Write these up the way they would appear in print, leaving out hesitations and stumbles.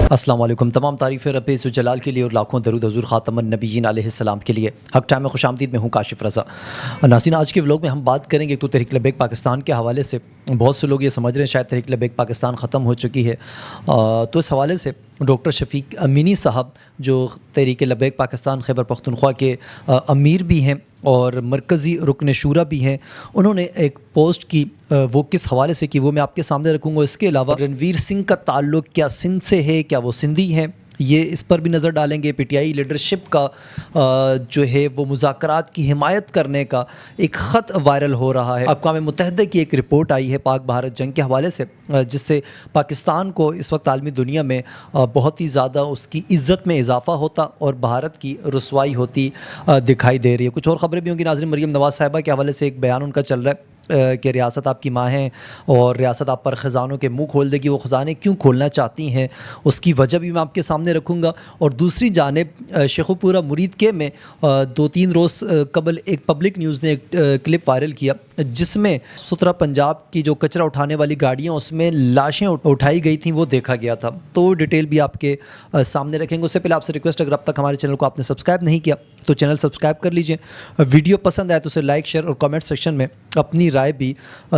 السلام علیکم. تمام تعریفیں رب عز و جلال کے لیے اور لاکھوں درود حضور خاتم النبیین علیہ السلام کے لیے. حق ٹائم میں خوش آمدید. میں ہوں کاشف رضا. ناظرین, آج کے ولاگ میں ہم بات کریں گے تو تحریک لبیک پاکستان کے حوالے سے بہت سے لوگ یہ سمجھ رہے ہیں شاید تحریک لبیک پاکستان ختم ہو چکی ہے, تو اس حوالے سے ڈاکٹر شفیق امینی صاحب جو تحریک لبیک پاکستان خیبر پختونخوا کے امیر بھی ہیں اور مرکزی رکن شورا بھی ہیں, انہوں نے ایک پوسٹ کی. وہ کس حوالے سے کی وہ میں آپ کے سامنے رکھوں گا. اس کے علاوہ رنویر سنگھ کا تعلق کیا سندھ سے ہے, کیا وہ سندھی ہیں, یہ اس پر بھی نظر ڈالیں گے. پی ٹی آئی لیڈرشپ کا جو ہے وہ مذاکرات کی حمایت کرنے کا ایک خط وائرل ہو رہا ہے. اقوام متحدہ کی ایک رپورٹ آئی ہے پاک بھارت جنگ کے حوالے سے, جس سے پاکستان کو اس وقت عالمی دنیا میں بہت ہی زیادہ اس کی عزت میں اضافہ ہوتا اور بھارت کی رسوائی ہوتی دکھائی دے رہی ہے. کچھ اور خبریں بھی ہوں گی ناظرین. مریم نواز صاحبہ کے حوالے سے ایک بیان ان کا چل رہا ہے کہ ریاست آپ کی ماں ہے اور ریاست آپ پر خزانوں کے منہ کھول دے گی. وہ خزانے کیوں کھولنا چاہتی ہیں اس کی وجہ بھی میں آپ کے سامنے رکھوں گا. اور دوسری جانب شیخوپورہ مرید کے میں 2-3 روز قبل ایک پبلک نیوز نے ایک کلپ وائرل کیا جس میں سترہ پنجاب کی جو کچرا اٹھانے والی گاڑیاں اس میں لاشیں اٹھائی گئی تھیں وہ دیکھا گیا تھا. تو ڈیٹیل بھی آپ کے سامنے رکھیں گے. اس سے پہلے آپ سے ریکویسٹ, اگر اب تک ہمارے چینل کو آپ نے سبسکرائب نہیں کیا تو چینل سبسکرائب کر لیجئے. ویڈیو پسند آئے تو اسے لائک, شیئر اور کامنٹ سیکشن میں اپنی رائے بھی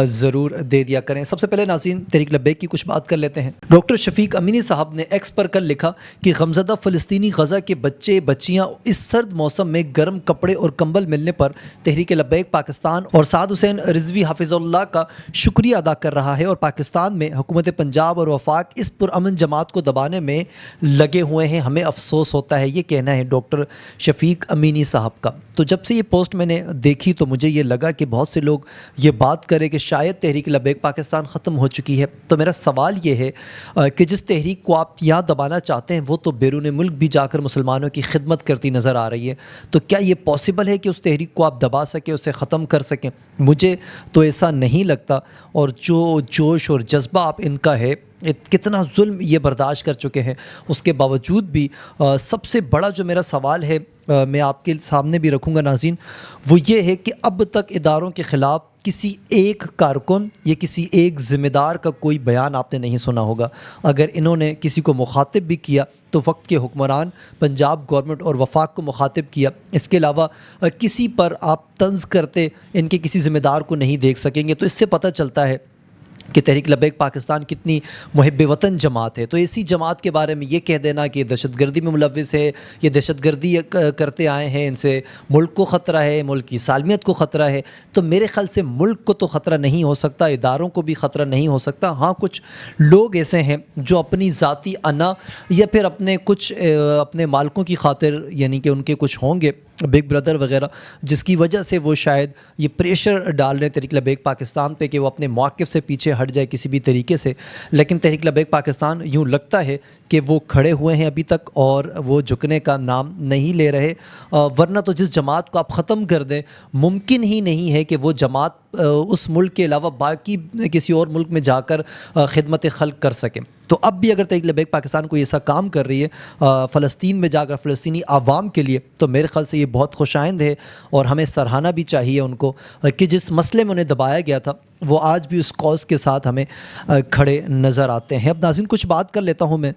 ضرور دے دیا کریں. سب سے پہلے ناظرین تحریک لبیک کی کچھ بات کر لیتے ہیں. ڈاکٹر شفیق امینی صاحب نے ایکس پر کل لکھا کہ غمزدہ فلسطینی غزہ کے بچے بچیاں اس سرد موسم میں گرم کپڑے اور کمبل ملنے پر تحریک لبیک پاکستان اور سعد حسین رضوی حافظ اللہ کا شکریہ ادا کر رہا ہے اور پاکستان میں حکومت پنجاب اور وفاق اس پرامن جماعت کو دبانے میں لگے ہوئے ہیں. ہمیں افسوس ہوتا ہے. یہ کہنا ہے ڈاکٹر شفیق امینی صاحب کا. تو جب سے یہ پوسٹ میں نے دیکھی تو مجھے یہ لگا کہ بہت سے لوگ یہ بات کریں کہ شاید تحریک لبیک پاکستان ختم ہو چکی ہے. تو میرا سوال یہ ہے کہ جس تحریک کو آپ یہاں دبانا چاہتے ہیں وہ تو بیرون ملک بھی جا کر مسلمانوں کی خدمت کرتی نظر آ رہی ہے. تو کیا یہ پاسبل ہے کہ اس تحریک کو آپ دبا سکیں, اسے ختم کر سکیں؟ مجھے تو ایسا نہیں لگتا. اور جو جوش اور جذبہ آپ ان کا ہے, کتنا ظلم یہ برداشت کر چکے ہیں, اس کے باوجود بھی سب سے بڑا جو میرا سوال ہے میں آپ کے سامنے بھی رکھوں گا ناظرین, وہ یہ ہے کہ اب تک اداروں کے خلاف کسی ایک کارکن یا کسی ایک ذمہ دار کا کوئی بیان آپ نے نہیں سنا ہوگا. اگر انہوں نے کسی کو مخاطب بھی کیا تو وقت کے حکمران پنجاب گورنمنٹ اور وفاق کو مخاطب کیا. اس کے علاوہ کسی پر آپ طنز کرتے ان کے کسی ذمہ دار کو نہیں دیکھ سکیں گے. تو اس سے پتہ چلتا ہے کہ تحریک لبیک پاکستان کتنی محب وطن جماعت ہے. تو ایسی جماعت کے بارے میں یہ کہہ دینا کہ دہشت گردی میں ملوث ہے, یہ دہشت گردی کرتے آئے ہیں, ان سے ملک کو خطرہ ہے, ملک کی سالمیت کو خطرہ ہے, تو میرے خیال سے ملک کو تو خطرہ نہیں ہو سکتا, اداروں کو بھی خطرہ نہیں ہو سکتا. ہاں, کچھ لوگ ایسے ہیں جو اپنی ذاتی انا یا پھر اپنے مالکوں کی خاطر, یعنی کہ ان کے کچھ ہوں گے بگ بردر وغیرہ, جس کی وجہ سے وہ شاید یہ پریشر ڈال رہے ہیں تحریک لبیک پاکستان پہ کہ وہ اپنے موقف سے پیچھے ہٹ جائے کسی بھی طریقے سے. لیکن تحریک لبیک پاکستان یوں لگتا ہے کہ وہ کھڑے ہوئے ہیں ابھی تک اور وہ جھکنے کا نام نہیں لے رہے. ورنہ تو جس جماعت کو آپ ختم کر دیں, ممکن ہی نہیں ہے کہ وہ جماعت اس ملک کے علاوہ باقی کسی اور ملک میں جا کر خدمت خلق کر سکیں. تو اب بھی اگر تحریک لبیک پاکستان کو ایسا کام کر رہی ہے فلسطین میں جا کر فلسطینی عوام کے لیے, تو میرے خیال سے یہ بہت خوش آئند ہے اور ہمیں سراہنا بھی چاہیے ان کو کہ جس مسئلے میں انہیں دبایا گیا تھا وہ آج بھی اس کاز کے ساتھ ہمیں کھڑے نظر آتے ہیں. اب ناظرین کچھ بات کر لیتا ہوں میں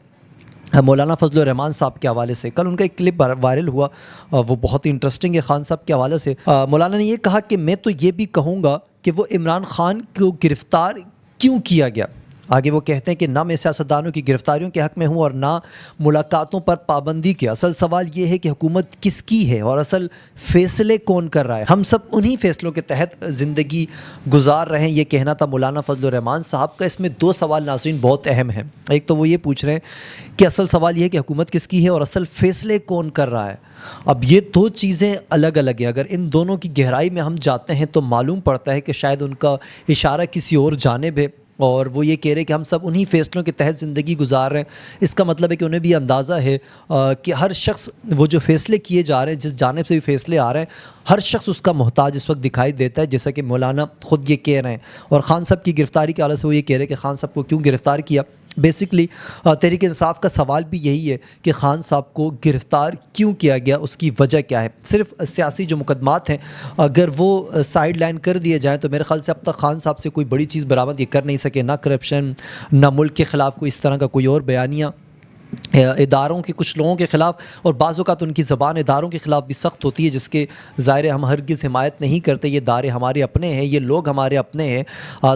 مولانا فضل الرحمان صاحب کے حوالے سے. کل ان کا ایک کلپ وائرل ہوا, وہ بہت ہی انٹرسٹنگ ہے. خان صاحب کے حوالے سے مولانا نے یہ کہا کہ میں تو یہ بھی کہوں گا کہ وہ عمران خان کو گرفتار کیوں کیا گیا. آگے وہ کہتے ہیں کہ نہ میں سیاستدانوں کی گرفتاریوں کے حق میں ہوں اور نہ ملاقاتوں پر پابندی کے. اصل سوال یہ ہے کہ حکومت کس کی ہے اور اصل فیصلے کون کر رہا ہے. ہم سب انہی فیصلوں کے تحت زندگی گزار رہے ہیں. یہ کہنا تھا مولانا فضل الرحمان صاحب کا. اس میں 2 سوال ناظرین بہت اہم ہیں. ایک تو وہ یہ پوچھ رہے ہیں کہ اصل سوال یہ ہے کہ حکومت کس کی ہے اور اصل فیصلے کون کر رہا ہے. اب یہ 2 چیزیں الگ الگ ہیں. اگر ان دونوں کی گہرائی میں ہم جاتے ہیں تو معلوم پڑتا ہے کہ شاید ان کا اشارہ کسی اور جانب ہے اور وہ یہ کہہ رہے کہ ہم سب انہی فیصلوں کے تحت زندگی گزار رہے ہیں. اس کا مطلب ہے کہ انہیں بھی اندازہ ہے کہ ہر شخص, وہ جو فیصلے کیے جا رہے ہیں, جس جانب سے بھی فیصلے آ رہے ہیں, ہر شخص اس کا محتاج اس وقت دکھائی دیتا ہے, جیسا کہ مولانا خود یہ کہہ رہے ہیں. اور خان صاحب کی گرفتاری کے حوالے سے وہ یہ کہہ رہے ہیں کہ خان صاحب کو کیوں گرفتار کیا. بیسکلی تحریک انصاف کا سوال بھی یہی ہے کہ خان صاحب کو گرفتار کیوں کیا گیا, اس کی وجہ کیا ہے. صرف سیاسی جو مقدمات ہیں اگر وہ سائیڈ لائن کر دیے جائیں تو میرے خیال سے اب تک خان صاحب سے کوئی بڑی چیز برآمد یہ کر نہیں سکے, نہ کرپشن, نہ ملک کے خلاف کوئی اس طرح کا کوئی اور بیانیہ, اداروں کے کچھ لوگوں کے خلاف، اور بعض اوقات ان کی زبان اداروں کے خلاف بھی سخت ہوتی ہے، جس کے ظاہر ہم ہرگز حمایت نہیں کرتے۔ یہ ادارے ہمارے اپنے ہیں، یہ لوگ ہمارے اپنے ہیں۔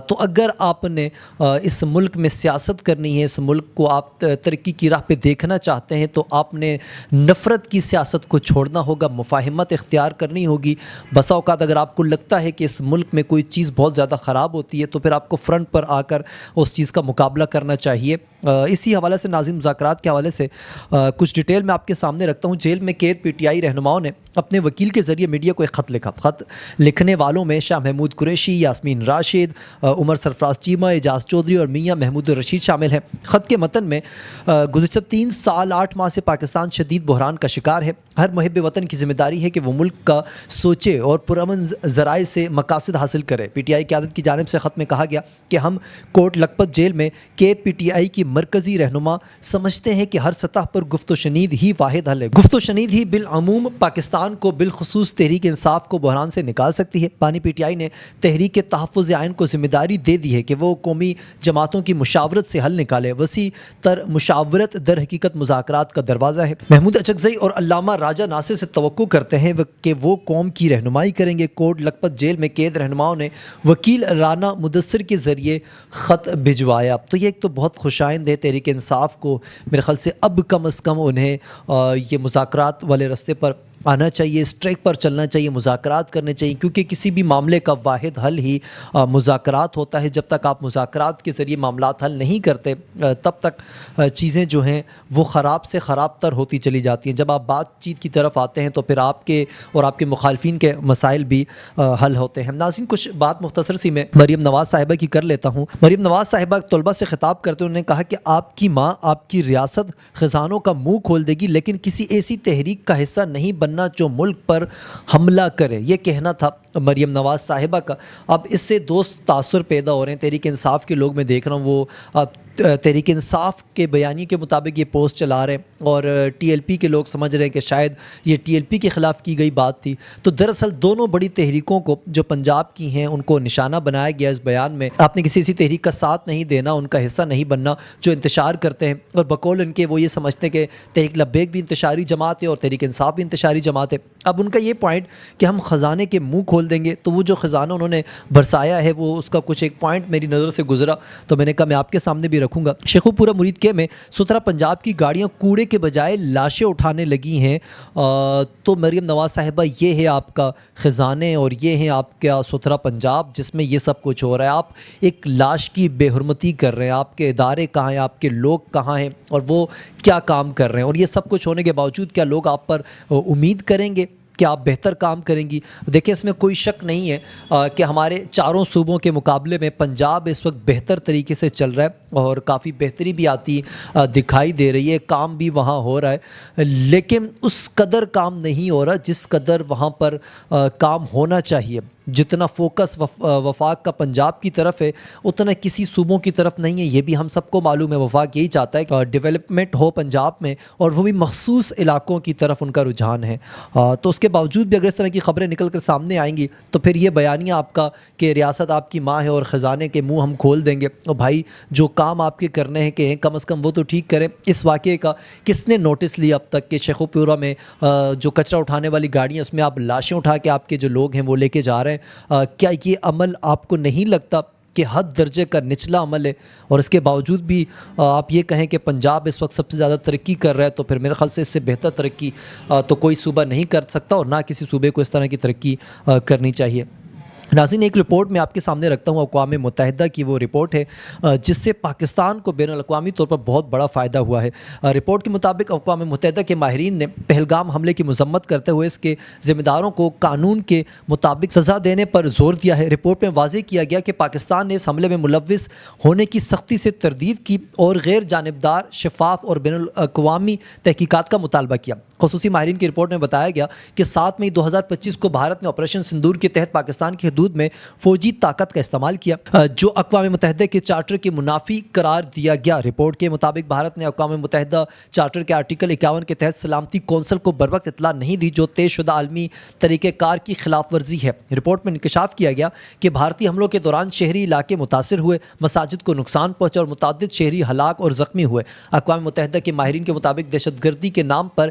تو اگر آپ نے اس ملک میں سیاست کرنی ہے، اس ملک کو آپ ترقی کی راہ پہ دیکھنا چاہتے ہیں، تو آپ نے نفرت کی سیاست کو چھوڑنا ہوگا، مفاہمت اختیار کرنی ہوگی۔ بسا اوقات اگر آپ کو لگتا ہے کہ اس ملک میں کوئی چیز بہت زیادہ خراب ہوتی ہے، تو پھر آپ کو فرنٹ پر آ کر اس چیز کا مقابلہ کرنا چاہیے۔ اسی حوالے سے ناظرین، مذاکرات کے حوالے سے کچھ ڈیٹیل میں آپ کے سامنے رکھتا ہوں۔ جیل میں قید پی ٹی آئی رہنماؤں نے اپنے وکیل کے ذریعے میڈیا کو ایک خط لکھا۔ خط لکھنے والوں میں شاہ محمود قریشی، یاسمین راشد، عمر سرفراز چیمہ، اعجاز چودھری اور میاں محمود الرشید شامل ہیں۔ خط کے متن میں گزشتہ 3 سال 8 ماہ سے پاکستان شدید بحران کا شکار ہے۔ ہر محب وطن کی ذمہ داری ہے کہ وہ ملک کا سوچے اور پرامن ذرائع سے مقاصد حاصل کرے۔ پی ٹی آئی قیادت کی جانب سے خط میں کہا گیا کہ ہم کوٹ لکھپت جیل میں قید پی ٹی آئی کی مرکزی رہنما سمجھتے ہیں کہ ہر سطح پر گفت و شنید ہی واحد حل ہے۔ گفت و شنید ہی بالعموم پاکستان کو، بالخصوص تحریک انصاف کو بحران سے نکال سکتی ہے۔ بانی پی ٹی آئی نے تحریک تحفظ آئین کو ذمہ داری دے دی ہے کہ وہ قومی جماعتوں کی مشاورت سے حل نکالے۔ وسیع تر مشاورت در حقیقت مذاکرات کا دروازہ ہے۔ محمود اچکزئی اور علامہ راجہ ناصر سے توقع کرتے ہیں کہ وہ قوم کی رہنمائی کریں گے۔ کوٹ لکھپت جیل میں قید رہنماؤں نے وکیل رانا مدثر کے ذریعے خط بھجوایا۔ تو یہ ایک تو بہت خوش آئند ہے تحریک انصاف کو۔ میرے خیال سے اب کم از کم انہیں یہ مذاکرات والے راستے پر آنا چاہیے، اس ٹریک پر چلنا چاہیے، مذاکرات کرنے چاہیے، کیونکہ کسی بھی معاملے کا واحد حل ہی مذاکرات ہوتا ہے۔ جب تک آپ مذاکرات کے ذریعے معاملات حل نہیں کرتے، تب تک چیزیں جو ہیں وہ خراب سے خراب تر ہوتی چلی جاتی ہیں۔ جب آپ بات چیت کی طرف آتے ہیں تو پھر آپ کے اور آپ کے مخالفین کے مسائل بھی حل ہوتے ہیں۔ ناظرین، کچھ بات مختصر سی میں مریم نواز صاحبہ کی کر لیتا ہوں۔ مریم نواز صاحبہ طلبہ سے خطاب کرتے انہوں نے کہا کہ آپ کی ماں آپ کی ریاست خزانوں کا منہ کھول دے گی، لیکن کسی ایسی تحریک کا حصہ نہیں بننا جو ملک پر حملہ کرے۔ یہ کہنا تھا مریم نواز صاحبہ کا۔ اب اس سے دوست تاثر پیدا ہو رہے ہیں۔ تحریک انصاف کے لوگ میں دیکھ رہا ہوں وہ تحریک انصاف کے بیانی کے مطابق یہ پوسٹ چلا رہے ہیں، اور ٹی ایل پی کے لوگ سمجھ رہے ہیں کہ شاید یہ ٹی ایل پی کے خلاف کی گئی بات تھی۔ تو دراصل دونوں بڑی تحریکوں کو جو پنجاب کی ہیں ان کو نشانہ بنایا گیا اس بیان میں۔ آپ نے کسی ایسی تحریک کا ساتھ نہیں دینا، ان کا حصہ نہیں بننا جو انتشار کرتے ہیں، اور بقول ان کے وہ یہ سمجھتے ہیں کہ تحریک لبیک بھی انتشاری جماعت ہے اور تحریک انصاف بھی انتشاری جماعت ہے۔ اب ان کا یہ پوائنٹ کہ ہم خزانے کے منہ کھول دیں گے، تو وہ جو خزانہ انہوں نے برسایا ہے وہ اس کا کچھ ایک پوائنٹ میری نظر سے گزرا، تو میں نے کہا میں آپ کے سامنے بھی رکھوں گا۔ شیخو پورہ مرید کے میں سترہ پنجاب کی گاڑیاں کوڑے کے بجائے لاشیں اٹھانے لگی ہیں۔ تو مریم نواز صاحبہ، یہ ہے آپ کا خزانے اور یہ ہے آپ کا سترہ پنجاب جس میں یہ سب کچھ ہو رہا ہے۔ آپ ایک لاش کی بے حرمتی کر رہے ہیں۔ آپ کے ادارے کہاں ہیں، آپ کے لوگ کہاں ہیں، اور وہ کیا کام کر رہے ہیں، اور یہ سب کچھ ہونے کے باوجود کیا لوگ آپ پر امید کریں گے کہ آپ بہتر کام کریں گی؟ دیکھیں، اس میں کوئی شک نہیں ہے کہ ہمارے چاروں صوبوں کے مقابلے میں پنجاب اس وقت بہتر طریقے سے چل رہا ہے اور کافی بہتری بھی آتی دکھائی دے رہی ہے، کام بھی وہاں ہو رہا ہے، لیکن اس قدر کام نہیں ہو رہا جس قدر وہاں پر کام ہونا چاہیے۔ جتنا فوکس وفاق کا پنجاب کی طرف ہے اتنا کسی صوبوں کی طرف نہیں ہے۔ یہ بھی ہم سب کو معلوم ہے۔ وفاق یہی چاہتا ہے کہ ڈیولپمنٹ ہو پنجاب میں، اور وہ بھی مخصوص علاقوں کی طرف ان کا رجحان ہے۔ تو اس کے باوجود بھی اگر اس طرح کی خبریں نکل کر سامنے آئیں گی تو پھر یہ بیانیہ آپ کا کہ ریاست آپ کی ماں ہے اور خزانے کے منہ ہم کھول دیں گے، اور بھائی جو کام آپ کے کرنے ہیں کہ کم از کم وہ تو ٹھیک کریں۔ اس واقعے کا کس نے نوٹس لیا اب تک کہ شیخو پورہ میں جو کچرا اٹھانے والی گاڑیاں اس میں آپ لاشیں اٹھا کے آپ کے جو لوگ ہیں وہ لے کے جا رہے ہیں؟ کیا یہ عمل آپ کو نہیں لگتا کہ حد درجے کا نچلا عمل ہے؟ اور اس کے باوجود بھی آپ یہ کہیں کہ پنجاب اس وقت سب سے زیادہ ترقی کر رہا ہے، تو پھر میرے خیال سے اس سے بہتر ترقی تو کوئی صوبہ نہیں کر سکتا، اور نہ کسی صوبے کو اس طرح کی ترقی کرنی چاہیے۔ ناظرین، ایک رپورٹ میں آپ کے سامنے رکھتا ہوں، اقوام متحدہ کی وہ رپورٹ ہے جس سے پاکستان کو بین الاقوامی طور پر بہت بڑا فائدہ ہوا ہے۔ رپورٹ کے مطابق اقوام متحدہ کے ماہرین نے پہلگام حملے کی مذمت کرتے ہوئے اس کے ذمہ داروں کو قانون کے مطابق سزا دینے پر زور دیا ہے۔ رپورٹ میں واضح کیا گیا کہ پاکستان نے اس حملے میں ملوث ہونے کی سختی سے تردید کی اور غیر جانبدار، شفاف اور بین الاقوامی تحقیقات کا مطالبہ کیا۔ خصوصی ماہرین کی رپورٹ میں بتایا گیا کہ 7 مئی 2025 کو بھارت نے آپریشن سندور کے تحت پاکستان کی حدود میں فوجی طاقت کا استعمال کیا جو اقوام متحدہ کے چارٹر کے منافی قرار دیا گیا۔ رپورٹ کے مطابق بھارت نے اقوام متحدہ چارٹر کے آرٹیکل 51 کے تحت سلامتی کونسل کو بروقت اطلاع نہیں دی، جو طے شدہ عالمی طریقہ کار کی خلاف ورزی ہے۔ رپورٹ میں انکشاف کیا گیا کہ بھارتی حملوں کے دوران شہری علاقے متاثر ہوئے، مساجد کو نقصان پہنچا اور متعدد شہری ہلاک اور زخمی ہوئے۔ اقوام متحدہ کے ماہرین کے مطابق دہشت گردی کے نام پر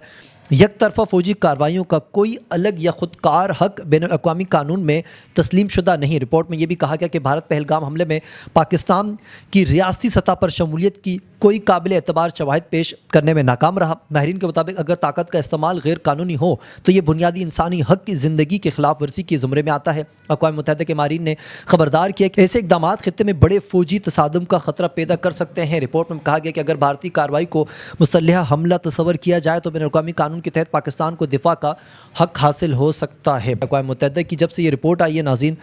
یک طرفہ فوجی کارروائیوں کا کوئی الگ یا خودکار حق بین الاقوامی قانون میں تسلیم شدہ نہیں۔ رپورٹ میں یہ بھی کہا گیا کہ بھارت پہلگام حملے میں پاکستان کی ریاستی سطح پر شمولیت کی کوئی قابل اعتبار شواہد پیش کرنے میں ناکام رہا۔ ماہرین کے مطابق اگر طاقت کا استعمال غیر قانونی ہو تو یہ بنیادی انسانی حق کی زندگی کے خلاف ورزی کے زمرے میں آتا ہے۔ اقوام متحدہ کے ماہرین نے خبردار کیا کہ ایسے اقدامات خطے میں بڑے فوجی تصادم کا خطرہ پیدا کر سکتے ہیں۔ رپورٹ میں کہا گیا کہ اگر بھارتی کارروائی کو مسلحہ حملہ تصور کیا جائے تو بین الاقوامی قانون کے تحت پاکستان کو دفاع کا حق حاصل ہو سکتا ہے۔ اقوام متحدہ کی جب سے یہ رپورٹ آئی ہے ناظرین،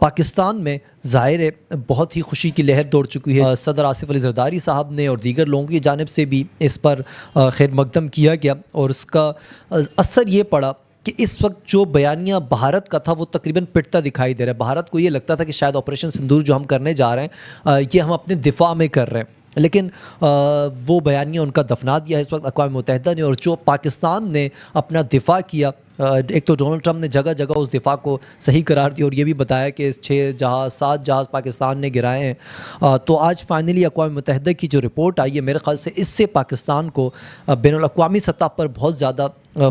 پاکستان میں ظاہر ہے بہت ہی خوشی کی لہر دوڑ چکی ہے۔ صدر آصف علی زرداری صاحب نے اور دیگر لوگوں کی جانب سے بھی اس پر خیر مقدم کیا گیا اور اس کا اثر یہ پڑا کہ اس وقت جو بیانیہ بھارت کا تھا وہ تقریباً پٹتا دکھائی دے رہا ہے۔ بھارت کو یہ لگتا تھا کہ شاید آپریشن سندور جو ہم کرنے جا رہے ہیں یہ ہم اپنے دفاع میں کر رہے ہیں، لیکن وہ بیانیہ ان کا دفنا دیا ہے اس وقت اقوام متحدہ نے، اور جو پاکستان نے اپنا دفاع کیا، ایک تو ڈونلڈ ٹرمپ نے جگہ جگہ اس دفاع کو صحیح قرار دیا اور یہ بھی بتایا کہ 7 جہاز پاکستان نے گرائے ہیں، تو آج فائنلی اقوام متحدہ کی جو رپورٹ آئی ہے میرے خیال سے اس سے پاکستان کو بین الاقوامی سطح پر بہت زیادہ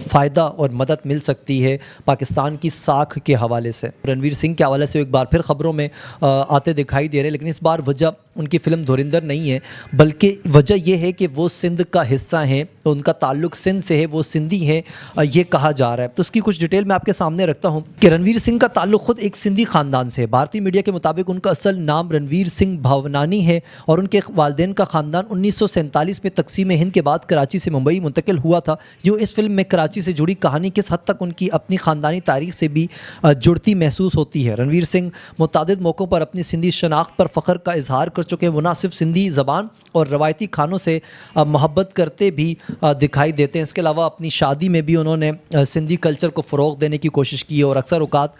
فائدہ اور مدد مل سکتی ہے پاکستان کی ساکھ کے حوالے سے۔ رنویر سنگھ کے حوالے سے ایک بار پھر خبروں میں آتے دکھائی دے رہے ہیں، لیکن اس بار وجہ ان کی فلم دھرندر نہیں ہے، بلکہ وجہ یہ ہے کہ وہ سندھ کا حصہ ہیں، ان کا تعلق سندھ سے ہے، وہ سندھی ہیں یہ کہا جا رہا ہے۔ تو اس کی کچھ ڈیٹیل میں آپ کے سامنے رکھتا ہوں کہ رنویر سنگھ کا تعلق خود ایک سندھی خاندان سے ہے۔ بھارتی میڈیا کے مطابق ان کا اصل نام رنویر سنگھ بھاونانی ہے اور ان کے والدین کا خاندان 1947 میں تقسیم ہند کے بعد کراچی سے ممبئی منتقل ہوا تھا۔ یوں اس فلم میں کراچی سے جڑی کہانی کس حد تک ان کی اپنی خاندانی تاریخ سے بھی جڑتی محسوس ہوتی ہے۔ رنویر سنگھ متعدد موقعوں پر اپنی سندھی شناخت پر فخر کا اظہار کر چکے ہیں۔ وہ نہ صرف سندھی زبان اور روایتی کھانوں سے محبت کرتے بھی دکھائی دیتے ہیں، اس کے علاوہ اپنی شادی میں بھی انہوں نے سندھی کلچر کو فروغ دینے کی کوشش کی ہے، اور اکثر اوقات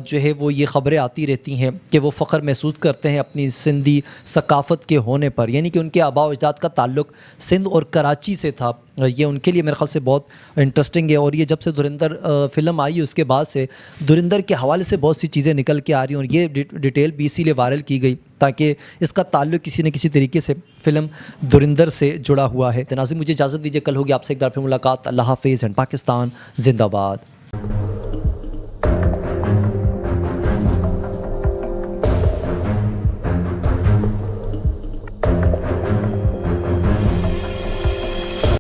جو ہے وہ یہ خبریں آتی رہتی ہیں کہ وہ فخر محسوس کرتے ہیں اپنی سندھی ثقافت کے ہونے پر، یعنی کہ ان کے آباء و اجداد کا تعلق سندھ اور کراچی سے تھا۔ یہ ان کے لیے میرے خیال سے بہت انٹرسٹنگ ہے، اور یہ جب سے دھرندر فلم آئی اس کے بعد سے دھرندر کے حوالے سے بہت سی چیزیں نکل کے آ رہی ہیں، اور یہ ڈیٹیل بھی اسی لیے وائرل کی گئی تاکہ اس کا تعلق کسی نہ کسی طریقے سے فلم دھرندر سے جڑا ہوا ہے۔ ناظرین مجھے اجازت دیجیے، کل ہوگی آپ سے ایک بار پھر ملاقات۔ اللہ حافظ، اینڈ پاکستان زندہ باد۔